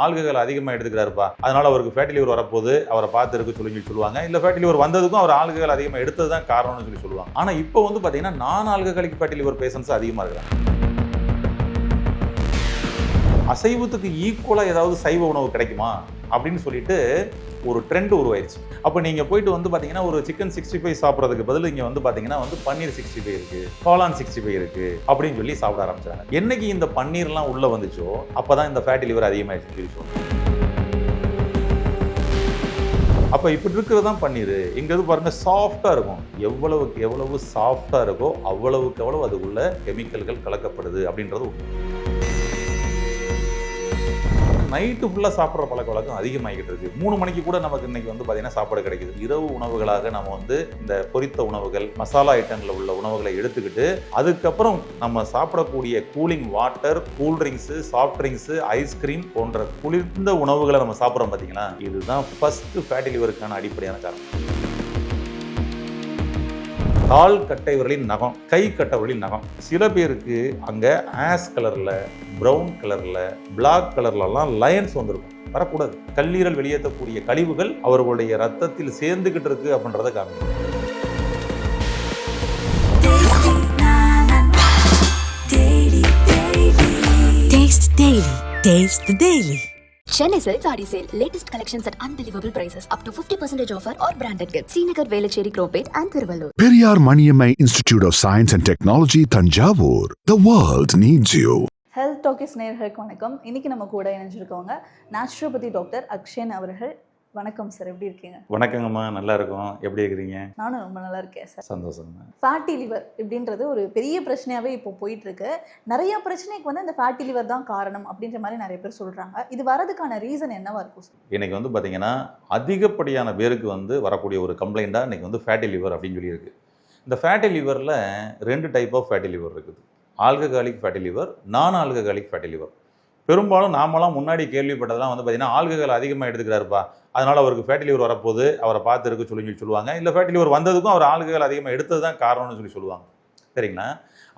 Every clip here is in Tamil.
ஆல்கஹால் அதிகமாக எடுத்துக்கிறாருப்பா, அதனால அவருக்கு ஃபேட்டி லிவர் வரப்போகுது, அவரை பார்த்து இருக்க சொல்லுவாங்க. இல்லை ஃபேட்டி லிவர் வந்ததுக்கும் அவர் ஆல்கஹால் அதிகமாக எடுத்தது தான் காரணம்னு சொல்லுவாங்க. ஆனால் இப்போ வந்து பார்த்தீங்கன்னா நான் ஆல்கஹாலிக் ஃபேட்டி லிவர் பேஷண்ட்ஸ் அதிகமாக இருக்கிறாங்க. அசைவத்துக்கு ஈக்குவலாக ஏதாவது சைவ உணவு கிடைக்குமா அப்படின்னு சொல்லிட்டு ஒரு ட்ரெண்ட் உருவாயிருச்சு. அப்போ நீங்கள் போயிட்டு வந்து பார்த்தீங்கன்னா ஒரு சிக்கன் 65 சாப்பிட்றதுக்கு பதில் இங்கே வந்து பார்த்தீங்கன்னா வந்து பன்னீர் 65 இருக்குது, காளான் 65 இருக்குது அப்படின்னு சொல்லி சாப்பிட ஆரம்பிச்சாங்க. என்னைக்கு இந்த பன்னீர்லாம் உள்ளே வந்துச்சோ அப்போ தான் இந்த ஃபேட்டி லிவர் அதிகமாகிடுச்சு சொல்லி சொல்லுவாங்க. அப்போ இப்படி இருக்கிறது தான் பன்னீர். இங்கே பாருங்கள் சாஃப்டாக இருக்கும். எவ்வளவுக்கு எவ்வளவு சாஃப்டாக இருக்கோ அவ்வளவுக்கு எவ்வளவு அதுக்குள்ள கெமிக்கல்கள் கலக்கப்படுது அப்படின்றது உண்மை. நைட்டு ஃபுல்லாக சாப்பிட்ற பழக்க வழக்கம் அதிகமாகிக்கிட்டு இருக்கு. 3 மணிக்கு கூட நமக்கு இன்னைக்கு வந்து பார்த்தீங்கன்னா சாப்பாடு கிடைக்குது. இரவு உணவுகளாக நம்ம வந்து இந்த பொரித்த உணவுகள், மசாலா ஐட்டங்களில் உள்ள உணவுகளை எடுத்துக்கிட்டு அதுக்கப்புறம் நம்ம சாப்பிடக்கூடிய cooling water, cool drinks, soft drinks, ice cream போன்ற குளிர்ந்த உணவுகளை நம்ம சாப்பிட்றோம் பார்த்தீங்களா, இதுதான் ஃபர்ஸ்ட் ஃபேட்டி லிவருக்கான அடிப்படையான காரணம். கால் கட்டைவர்களின் நகம், கை கட்டவர்களின் நகம். சில பேருக்கு அங்கே ஆஷ் கலரில், ப்ரௌன் கலரில், பிளாக் கலர்லலாம் லயன்ஸ் வந்திருக்கும். வரக்கூடாது. கல்லீரல் வெளியேற்றக்கூடிய கழிவுகள் அவர்களுடைய ரத்தத்தில் சேர்ந்துக்கிட்டு இருக்கு அப்படின்றத காமிக்கும். Chennai Silks Saree Sale. Latest collections at unbelievable prices. Up to 50% offer or branded gifts. Srinagar, Velachery, Cropate and Thiruvallur. Periyar Maniammai Institute of Science and Technology, Thanjavur. The world needs you. Health talkies நேயர்களுக்கு வணக்கம். இன்றைக்கி நம்ம கூட இணைஞ்சிருக்கவங்க நேச்சுரோபதி டாக்டர் அக்ஷயன் அவர்கள். வணக்கம் சார், எப்படி இருக்கீங்க? வணக்கங்கம்மா, நல்லா இருக்கும். எப்படி இருக்கிறீங்க? நானும் ரொம்ப நல்லா இருக்கேன் சார். சந்தோஷங்க. ஃபேட்டி லிவர் இப்படின்றது ஒரு பெரிய பிரச்சனையாகவே இப்போ போயிட்டுருக்கு. நிறைய பிரச்சனைக்கு வந்து இந்த ஃபேட்டி லிவர் தான் காரணம் அப்படின்ற மாதிரி நிறைய பேர் சொல்கிறாங்க. இது வரதுக்கான ரீசன் என்னவா இருக்கும் சார்? இன்றைக்கி வந்து பார்த்திங்கன்னா அதிகப்படியான பேருக்கு வந்து வரக்கூடிய ஒரு கம்ப்ளைண்ட்டாக இன்றைக்கி வந்து ஃபேட்டி லிவர் அப்படின்னு சொல்லியிருக்கு. இந்த ஃபேட்டி லிவரில் 2 டைப் ஆஃப் ஃபேட்டி லிவர் இருக்குது. Alcoholic fatty liver, non alcoholic fatty liver. பெரும்பாலும் நாமெல்லாம் முன்னாடி கேள்விப்பட்டதெல்லாம் வந்து பார்த்திங்கன்னா ஆல்கஹால் அதிகமாக எடுத்துக்கிறாருப்பா, அதனால் அவருக்கு ஃபேட்டி லிவர் வரப்போகுது, அவரை பார்த்து இருக்க சொல்லுவாங்க. இல்லை ஃபேட்டி லிவர் வந்ததுக்கும் அவர் ஆல்கஹால் அதிகமாக எடுத்தது தான் காரணம்னு சொல்லுவாங்க. சரிங்களா?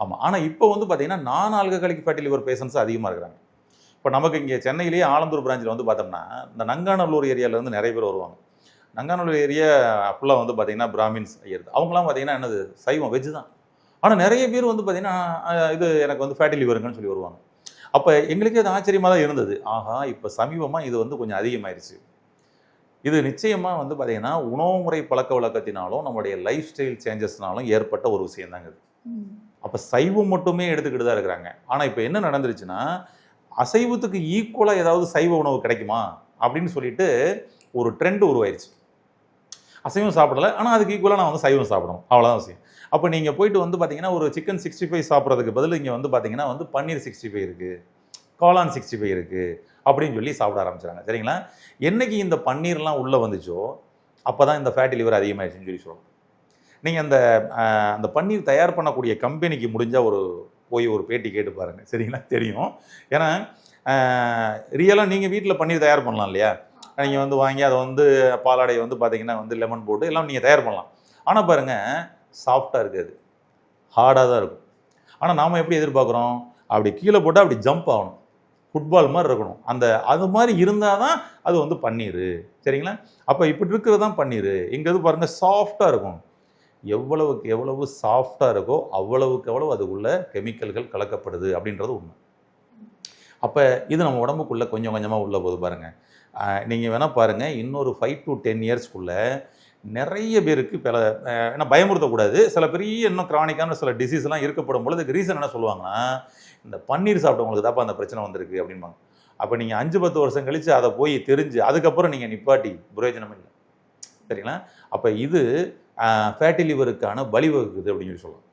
ஆமாம். ஆனால் இப்போ வந்து பார்த்திங்கன்னா நான் ஆல்கஹாலிக் ஃபேட்டி லிவர் பேஷண்ட்ஸ் அதிகமாக இருக்கிறாங்க. இப்போ நமக்கு இங்கே சென்னையிலேயே ஆலந்தூர் பிரான்ச்சில் வந்து பார்த்தோம்னா இந்த நங்காநல்லூர் ஏரியாவிலேருந்து நிறைய பேர் வருவாங்க. நங்காநல்லூர் ஏரியா ஃபுல்லாக வந்து பார்த்திங்கன்னா பிராமின்ஸ் ஐயர், அவங்களாம் பார்த்திங்கன்னா என்னது சைவம், வெஜ்ஜு தான். ஆனால் நிறைய பேர் வந்து பார்த்திங்கன்னா இது எனக்கு வந்து ஃபேட்டி லிவருங்கன்னு சொல்லி வருவாங்க. அப்போ எங்களுக்கே அது ஆச்சரியமாக தான் இருந்தது. ஆஹா, இப்போ சமீபமாக இது வந்து கொஞ்சம் அதிகமாகிடுச்சு. இது நிச்சயமாக வந்து பார்த்திங்கன்னா உணவு முறை பழக்க வழக்கத்தினாலும் நம்முடைய லைஃப் ஸ்டைல் சேஞ்சஸ்னாலும் ஏற்பட்ட ஒரு விஷயம் தாங்க இது. அப்போ சைவம் மட்டுமே எடுத்துக்கிட்டு தான் இருக்கிறாங்க. ஆனால் இப்போ என்ன நடந்துருச்சுன்னா அசைவத்துக்கு ஈக்குவலாக ஏதாவது சைவ உணவு கிடைக்குமா அப்படின்னு சொல்லிட்டு ஒரு ட்ரெண்ட் உருவாயிருச்சு. அசைவம் சாப்பிடலை, ஆனால் அதுக்கு ஈக்குவலாக நான் வந்து சைவம் சாப்பிடணும், அவ்வளோதான் விஷயம். அப்போ நீங்கள் போயிட்டு வந்து பார்த்தீங்கன்னா ஒரு சிக்கன் 65 சாப்பிட்றதுக்கு பதில் இங்கே வந்து பார்த்தீங்கன்னா வந்து பன்னீர் 65 இருக்குது, காளான் 65 இருக்குது அப்படின்னு சொல்லி சாப்பிட ஆரம்பிச்சாங்க. சரிங்களா? என்னைக்கு இந்த பன்னீர்லாம் உள்ளே வந்துச்சோ அப்போ தான் இந்த ஃபேட்டி லிவர் அதிகமாகிடுச்சுன்னு சொல்லி சொல்லுவோம். நீங்கள் அந்த பன்னீர் தயார் பண்ணக்கூடிய கம்பெனிக்கு முடிஞ்சால் போய் ஒரு பேட்டி கேட்டு பாருங்கள். சரிங்களா? தெரியும். ஏன்னா ரியலாக நீங்கள் வீட்டில் பன்னீர் தயார் பண்ணலாம் இல்லையா? நீங்கள் வந்து வாங்கி அதை வந்து பாலாடை வந்து பார்த்தீங்கன்னா வந்து லெமன் போட்டு எல்லாம் நீங்கள் தயார் பண்ணலாம். ஆனால் பாருங்கள், சாஃப்டாக இருக்காது, ஹார்டாக தான் இருக்கும். ஆனால் நாம் எப்படி எதிர்பார்க்குறோம், அப்படி கீழே போட்டால் அப்படி ஜம்ப் ஆகணும், ஃபுட்பால் மாதிரி இருக்கணும். அது மாதிரி இருந்தால் தான் அது வந்து பன்னீர். சரிங்களா? அப்போ இப்படி இருக்கிறது தான் பன்னீர். இங்கே இது பாருங்கள், சாஃப்டாக இருக்கும். எவ்வளவுக்கு எவ்வளவு சாஃப்டாக இருக்கோ அவ்வளவுக்கு எவ்வளவு அதுக்குள்ள கெமிக்கல்கள் கலக்கப்படுது அப்படின்றது உண்மை. அப்போ இது நம்ம உடம்புக்குள்ளே கொஞ்சம் கொஞ்சமாக உள்ள போது பாருங்கள். நீங்கள் வேணால் பாருங்கள், இன்னொரு 5 to 10 இயர்ஸ்க்குள்ளே நிறைய பேருக்கு ஏன்னா பயமுறுத்தக்கூடாது, சில பெரிய இன்னும் கிரானிக்கான சில டிசீஸ்லாம் இருக்கப்படும் பொழுது அதுக்கு ரீசன் என்ன சொல்லுவாங்கன்னா, இந்த பன்னீர் சாப்பிட்டவங்களுக்கு தாப்பா அந்த பிரச்சனை வந்திருக்கு அப்படின்பாங்க. அப்போ நீங்கள் 5-10 வருஷம் கழித்து அதை போய் தெரிஞ்சு அதுக்கப்புறம் நீங்கள் நிப்பாட்டி பிரயோஜனம் இல்லை. சரிங்களா? அப்போ இது ஃபேட்டி லிவருக்கான வழிவகுக்குது அப்படின்னு சொல்லி சொல்லலாம்.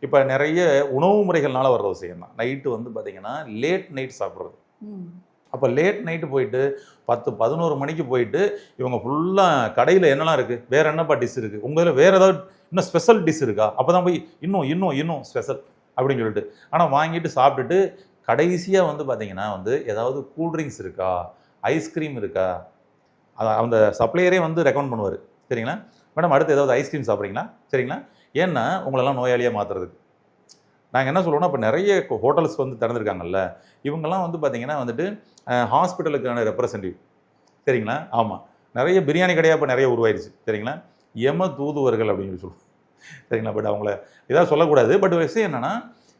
இப்போ நிறைய உணவு முறைகள்னால வர்ற விஷயம் தான். நைட்டு வந்து பார்த்திங்கன்னா லேட் நைட் சாப்பிட்றது. அப்போ லேட் நைட்டு போயிட்டு 10-11 மணிக்கு போயிட்டு இவங்க ஃபுல்லாக கடையில் என்னெல்லாம் இருக்குது, வேறு என்னப்பா டிஷ் இருக்குது, உங்களில் வேறு ஏதாவது இன்னும் ஸ்பெஷல் டிஷ் இருக்கா, அப்போ தான் போய் இன்னும் ஸ்பெஷல் அப்படின்னு சொல்லிட்டு ஆனால் வாங்கிட்டு சாப்பிட்டுட்டு கடைசியாக வந்து பார்த்திங்கன்னா வந்து ஏதாவது கூல்ட்ரிங்க்ஸ் இருக்கா, ஐஸ்கிரீம் இருக்கா, அந்த சப்ளையரே வந்து ரெக்கமெண்ட் பண்ணுவார். சரிங்களா? மேடம் அடுத்து ஏதாவது ஐஸ்கிரீம் சாப்பிட்றீங்களா? சரிங்களா? ஏன்னா உங்களெல்லாம் நோயாளியாக மாற்றுறதுக்கு. நாங்கள் என்ன சொல்லுவோம்னா, இப்போ நிறைய ஹோட்டல்ஸ் வந்து திறந்துருக்காங்கல்ல, இவங்கெல்லாம் வந்து பார்த்தீங்கன்னா வந்துட்டு ஹாஸ்பிட்டலுக்கான ரெப்ரசன்டேட்டிவ், சரிங்களா? ஆமாம், நிறைய பிரியாணி கடையாக இப்போ நிறைய உருவாயிருச்சு, சரிங்களா? எம தூதுவர்கள் அப்படின்னு சொல்லுவோம், சரிங்களா? பட் அவங்கள இதாக சொல்லக்கூடாது. பட் விஷயம் என்னென்னா,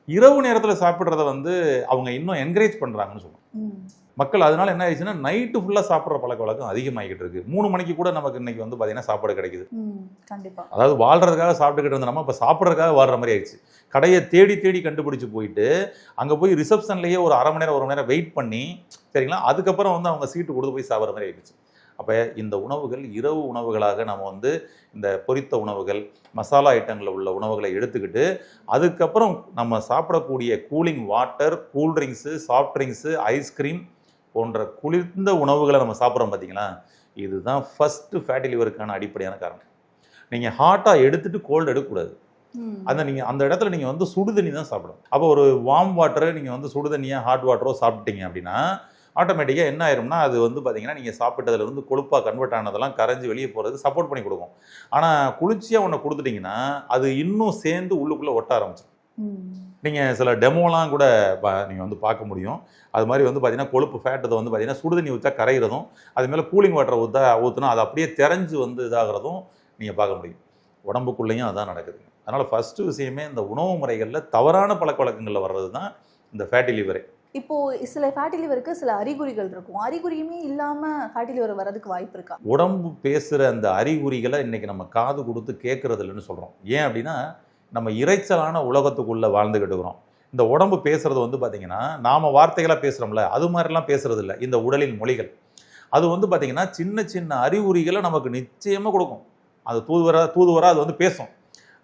இரவு நேரத்தில் சாப்பிட்றத வந்து அவங்க இன்னும் என்கரேஜ் பண்ணுறாங்கன்னு சொல்லுவோம். மக்கள் அதனால என்ன ஆயிடுச்சுன்னா, நைட்டு ஃபுல்லாக சாப்பிட்ற பழக்க வழக்கம் அதிகமாகிக்கிட்டு இருக்கு. 3 மணிக்கு கூட நமக்கு இன்னைக்கு வந்து பார்த்தீங்கன்னா சாப்பாடு கிடைக்குது. கண்டிப்பாக. அதாவது வாழ்றதுக்காக சாப்பிட்டுக்கிட்டு இருந்த நம்ம இப்போ சாப்பிட்றதுக்காக வாழ்ற மாதிரி ஆயிடுச்சு. கடையை தேடி தேடி கண்டுபிடிச்சு போயிட்டு அங்கே போய் ரிசப்ஷன்லேயே ஒரு அரை மணி நேரம் 1 மணி நேரம் வெயிட் பண்ணி, சரிங்களா, அதுக்கப்புறம் வந்து அவங்க சீட்டு கொடுத்து போய் சாப்பிட்ற மாதிரி ஆயிடுச்சு. அப்போ இந்த உணவுகள் இரவு உணவுகளாக நம்ம வந்து இந்த பொரித்த உணவுகள், மசாலா ஐட்டங்களில் உள்ள உணவுகளை எடுத்துக்கிட்டு, அதுக்கப்புறம் நம்ம சாப்பிடக்கூடிய cooling water, cool drinks, soft drinks, ice cream போன்ற குளிர்ந்த உணவுகளை நம்ம சாப்பிட்றோம் பார்த்தீங்களா, இதுதான் ஃபஸ்ட்டு ஃபேட்டி லிவருக்கான அடிப்படையான காரணம். நீங்கள் ஹாட்டாக எடுத்துகிட்டு கோல்டு எடுக்கக்கூடாது. நீங்கள் அந்த இடத்துல நீங்கள் வந்து சுடு தண்ணி தான் சாப்பிடணும். அப்போ ஒரு வார்ம் வாட்டரை நீங்கள் வந்து சுடு தண்ணியாக ஹாட் வாட்டரோ சாப்பிட்டீங்க அப்படின்னா ஆட்டோமேட்டிக்காக என்ன ஆயிரும்னா, அது வந்து பார்த்தீங்கன்னா நீங்கள் சாப்பிட்டதுலேருந்து கொழுப்பாக கன்வெர்ட் ஆனதெல்லாம் கரைஞ்சி வெளியே போகிறதுக்கு சப்போர்ட் பண்ணி கொடுக்கும். ஆனால் குளிர்ச்சியாக ஒன்று கொடுத்துட்டிங்கன்னா அது இன்னும் சேர்ந்து உள்ளுக்குள்ளே ஒட்ட ஆரம்பிச்சிடும். நீங்கள் சில டெமோலாம் கூட நீங்கள் வந்து பார்க்க முடியும். அது மாதிரி வந்து பார்த்தீங்கன்னா கொழுப்பு ஃபேட்டதை வந்து பார்த்தீங்கன்னா சுடு தண்ணி ஊற்றா கரைகிறதும், அது மேலே கூலிங் வாட்டரை ஊற்றினா அது அப்படியே திறஞ்சு வந்து இதாகிறதும் நீங்கள் பார்க்க முடியும். உடம்புக்குள்ளேயும் அதான் நடக்குது. அதனால் ஃபஸ்ட்டு விஷயமே இந்த உணவு முறைகளில் தவறான பழக்க வழக்கங்களில் வர்றது தான் இந்த ஃபேட்டி லிவரே. இப்போது சில ஃபேட்டி லிவருக்கு சில அறிகுறிகள் இருக்கும். அறிகுறியுமே இல்லாமல் ஃபேட்டி லிவர் வரதுக்கு வாய்ப்பு இருக்கா? உடம்பு பேசுகிற அந்த அறிகுறிகளை இன்றைக்கி நம்ம காது கொடுத்து கேட்குறது இல்லைன்னு சொல்கிறோம். ஏன் அப்படின்னா, நம்ம இறைச்சலான உலகத்துக்குள்ளே வாழ்ந்துக்கிட்டு இருக்கிறோம். இந்த உடம்பு பேசுகிறது வந்து பார்த்திங்கன்னா, நாம் வார்த்தைகளாக பேசுகிறோம்ல, அது மாதிரிலாம் பேசுகிறது இல்லை. இந்த உடலின் மொழிகள் அது வந்து பார்த்திங்கன்னா சின்ன சின்ன அறிகுறிகளை நமக்கு நிச்சயமாக கொடுக்கும். அது தூதுவராக அது வந்து பேசும்.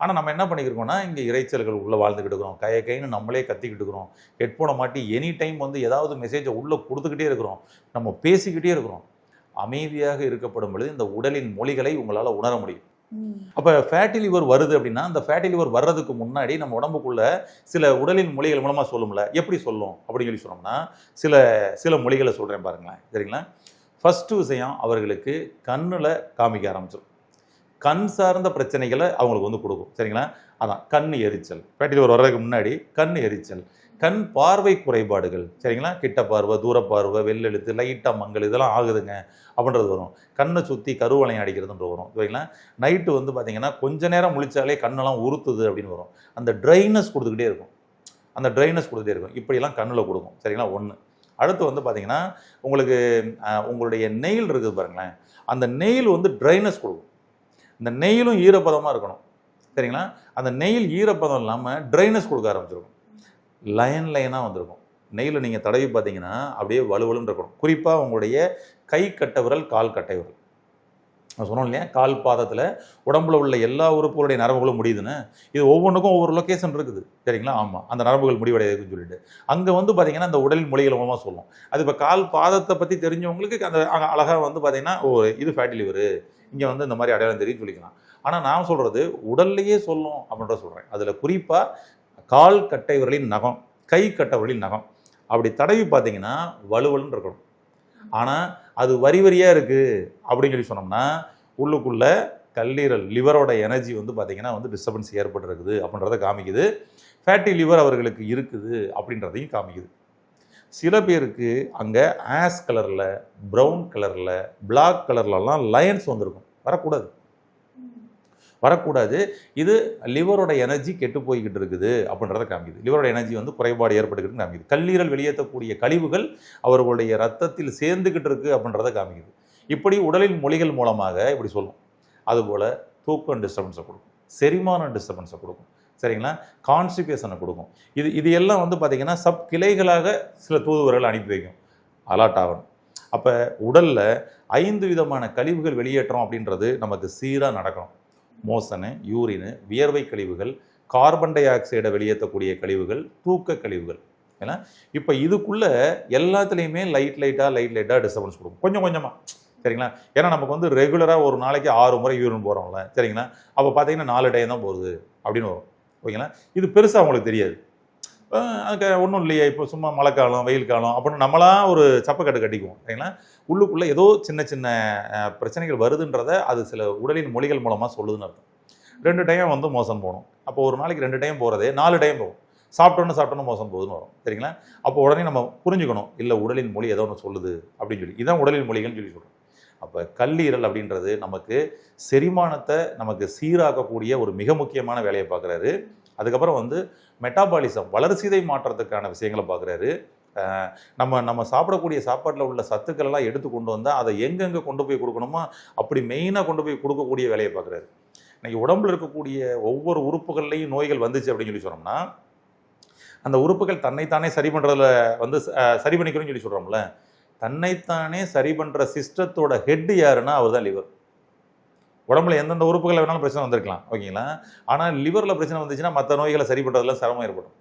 ஆனால் நம்ம என்ன பண்ணிக்கிறோம்னா, இங்கே இறைச்சல்கள் உள்ளே வாழ்ந்துக்கிட்டு இருக்கிறோம். கைன்னு நம்மளே கத்திக்கிட்டு இருக்கிறோம். ஹெட்ஃபோனை மாட்டி எனி டைம் வந்து ஏதாவது மெசேஜை உள்ளே கொடுத்துக்கிட்டே இருக்கிறோம். நம்ம பேசிக்கிட்டே இருக்கிறோம். அமைதியாக இருக்கப்படும் பொழுது இந்த உடலின் மொழிகளை உங்களால் உணர முடியும். அப்போ ஃபேட்டி லிவர் வருது அப்படின்னா, அந்த ஃபேட்டி லிவர் வர்றதுக்கு முன்னாடி நம்ம உடம்புக்குள்ள சில உடலின் மொழிகள் மூலமாக சொல்லும்ல. எப்படி சொல்லும் அப்படின்னு சொல்லி சொன்னோம்னா, சில மொழிகளை சொல்கிறேன் பாருங்களேன், சரிங்களா? ஃபஸ்ட்டு விஷயம், அவர்களுக்கு கண்ணில் காமிக்க ஆரம்பிச்சிடும். கண் சார்ந்த பிரச்சனைகளை அவங்களுக்கு வந்து கொடுக்கும், சரிங்களா? அதான் கண் எரிச்சல். ஃபேட்டி லிவர் வர்றதுக்கு முன்னாடி கண் எரிச்சல், கண் பார்வை குறைபாடுகள், சரிங்களா? கிட்ட பார்வை, தூர பார்வை, வெள்ளெழுத்து, லைட்டாக மங்கள், இதெல்லாம் ஆகுதுங்க அப்படின்றது வரும். கண்ணை சுற்றி கருவளையம் அடிக்கிறதுன்ற வரும், சரிங்களா? நைட்டு வந்து பார்த்திங்கன்னா கொஞ்ச நேரம் முழிச்சாலே கண்ணெல்லாம் உறுத்துது அப்படின்னு வரும். அந்த ட்ரைனஸ் கொடுத்துக்கிட்டே இருக்கும். இப்படியெல்லாம் கண்ணில் கொடுக்கும், சரிங்களா? ஒன்று. அடுத்து வந்து பார்த்திங்கன்னா, உங்களுக்கு உங்களுடைய நெயில் இருக்குது பாருங்களேன், அந்த நெயில் வந்து ட்ரைனஸ் கொடுக்கும். இந்த நெயிலும் ஈரப்பதமாக இருக்கணும், சரிங்களா? அந்த நெயில் ஈரப்பதம் இல்லாமல் ட்ரைனஸ் கொடுக்க ஆரம்பிச்சிருக்கும். லைனாக வந்திருக்கும். நெயிலில் நீங்கள் தடவி பார்த்தீங்கன்னா அப்படியே வலுவலுன்னு இருக்கணும். குறிப்பாக உங்களுடைய கை கட்டை விரல், கால் கட்டை விரல். நான் சொன்னோம் இல்லையா, கால் பாதத்தில் உடம்புல உள்ள எல்லா உறுப்புகளுடைய நரம்புகளும் முடியுதுன்னு. இது ஒவ்வொன்றுக்கும் ஒவ்வொரு லொக்கேஷன் இருக்குது, சரிங்களா? ஆமாம், அந்த நரம்புகள் முடிவடையுதுன்னு சொல்லிட்டு அங்கே வந்து பார்த்திங்கன்னா அந்த உடலின் மொழிகள் மூலமாக சொல்லும். அது இப்போ கால் பாதத்தை பற்றி தெரிஞ்சவங்களுக்கு அந்த அழகாக வந்து பார்த்திங்கன்னா, இது ஃபேட்டி லிவரு, இங்கே வந்து இந்த மாதிரி அடையாளம் தெரியும் சொல்லிக்கலாம். ஆனால் நான் சொல்கிறது உடல்லையே சொல்லும் அப்படின்ற சொல்கிறேன். அதில் குறிப்பாக கால் கட்டை விரலின் நகம், கை கட்டை விரலின் நகம் அப்படி தடவி பார்த்தீங்கன்னா வலுவலுன்னு இருக்கணும். ஆனால் அது வரியாக இருக்குது அப்படின்னு சொல்லி சொன்னோம்னா, உள்ளுக்குள்ளே கல்லீரல், லிவரோட எனர்ஜி வந்து பார்த்திங்கன்னா வந்து டிஸ்டர்பன்ஸ் ஏற்பட்டுருக்குது அப்படின்றத காமிக்குது. ஃபேட்டி லிவர் அவர்களுக்கு இருக்குது அப்படின்றதையும் காமிக்குது. சில பேருக்கு அங்கே ஆஷ் கலரில், ப்ரௌன் கலரில், பிளாக் கலர்லலாம் லைன்ஸ் வந்திருக்கும். வரக்கூடாது. இது லிவரோட எனர்ஜி கெட்டு போய்கிட்டு இருக்குது அப்படின்றத காமிக்குது. லிவரோட எனர்ஜி வந்து குறைபாடு ஏற்பட்டுக்கிட்டு காமிக்குது. கல்லீரல் வெளியேற்றக்கூடிய கழிவுகள் அவர்களுடைய ரத்தத்தில் சேர்ந்துக்கிட்டு இருக்குது அப்படின்றத காமிக்குது. இப்படி உடலின் மொழிகள் மூலமாக இப்படி சொல்லும். அதுபோல் தூக்கம் டிஸ்டர்பன்ஸை கொடுக்கும், செரிமான டிஸ்டர்பன்ஸை கொடுக்கும், சரிங்களா? கான்ஸ்டிபேஷனை கொடுக்கும். இது எல்லாம் வந்து பார்த்திங்கன்னா சப் கிளைகளாக சில தூதுவர்கள் அனுப்பி வைக்கும், அலர்ட் ஆகணும். அப்போ உடலில் 5 விதமான கழிவுகள் வெளியேற்றம் அப்படின்றது நமக்கு சீராக நடக்கணும். மோசனு, யூரினு, வியர்வை கழிவுகள், கார்பன் டை ஆக்சைடை வெளியேற்றக்கூடிய கழிவுகள், தூக்க கழிவுகள். ஏன்னா இப்போ இதுக்குள்ளே எல்லாத்துலேயுமே லைட்டாக டிஸ்டர்பன்ஸ் கொடுக்கும், கொஞ்சம் கொஞ்சமாக, சரிங்களா? ஏன்னா நமக்கு வந்து ரெகுலராக ஒரு நாளைக்கு 6 முறை யூரின் போகிறோம்ல, சரிங்களா? அப்போ பார்த்தீங்கன்னா 4 டைம் தான் போகுது அப்படின்னு வரும், ஓகேங்களா? இது பெருசாக அவங்களுக்கு தெரியாது. அதுக்கு ஒன்றும் இல்லையா, இப்போ சும்மா மழை காலம், வெயில் காலம் அப்படின்னு நம்மளாம் ஒரு சப்பக்கட்டு கட்டிக்குவோம், சரிங்களா? உள்ளுக்குள்ளே ஏதோ சின்ன சின்ன பிரச்சனைகள் வருதுன்றதை அது சில உடலின் மொழிகள் மூலமாக சொல்லுதுன்னு அர்த்தம். 2 டைம் வந்து மோசம் போகணும். அப்போ ஒரு நாளைக்கு 2 டைம் போகிறதே 4 டைம் போகும். சாப்பிட்டோன்னு மோசம் போகுதுன்னு வரும். சரிங்களா? அப்போ உடனே நம்ம புரிஞ்சுக்கணும், இல்லை உடலின் மொழி ஏதோ ஒன்று சொல்லுது அப்படின்னு சொல்லி. இதான் உடலின் மொழிகள்னு சொல்லி சொல்கிறோம். அப்போ கல்லீரல் அப்படின்றது நமக்கு செரிமானத்தை நமக்கு சீராக்கக்கூடிய ஒரு மிக முக்கியமான வேலையை பார்க்குறாரு. அதுக்கப்புறம் வந்து மெட்டாபாலிசம், வளர்சிதை மாற்றத்துக்கான விஷயங்களை பார்க்குறாரு. நம்ம சாப்பிடக்கூடிய சாப்பாட்டில் உள்ள சத்துக்கள் எல்லாம் எடுத்து கொண்டு வந்தால் அதை எங்கெங்கே கொண்டு போய் கொடுக்கணுமோ அப்படி மெயினாக கொண்டு போய் கொடுக்கக்கூடிய வேலையை பார்க்குறாரு. இன்னைக்கு உடம்புல இருக்கக்கூடிய ஒவ்வொரு உறுப்புகள்லையும் நோய்கள் வந்துச்சு அப்படின்னு சொல்லி சொன்னோம்னா, அந்த உறுப்புகள் தன்னைத்தானே சரி பண்ணுறதுல வந்து சரி பண்ணிக்கணும்னு சொல்லி சொல்கிறோம்ல, தன்னைத்தானே சரி பண்ணுற சிஸ்டத்தோட ஹெட் யாருன்னா அவர் தான் லிவர். உடம்புல எந்தெந்த உறுப்புகளை வேணாலும் பிரச்சனை வந்திருக்கலாம், ஓகேங்களா? ஆனால் லிவரில் பிரச்சனை வந்துச்சுன்னா மற்ற நோய்களை சரி பண்ணுறதுல சிரமம் ஏற்படும்.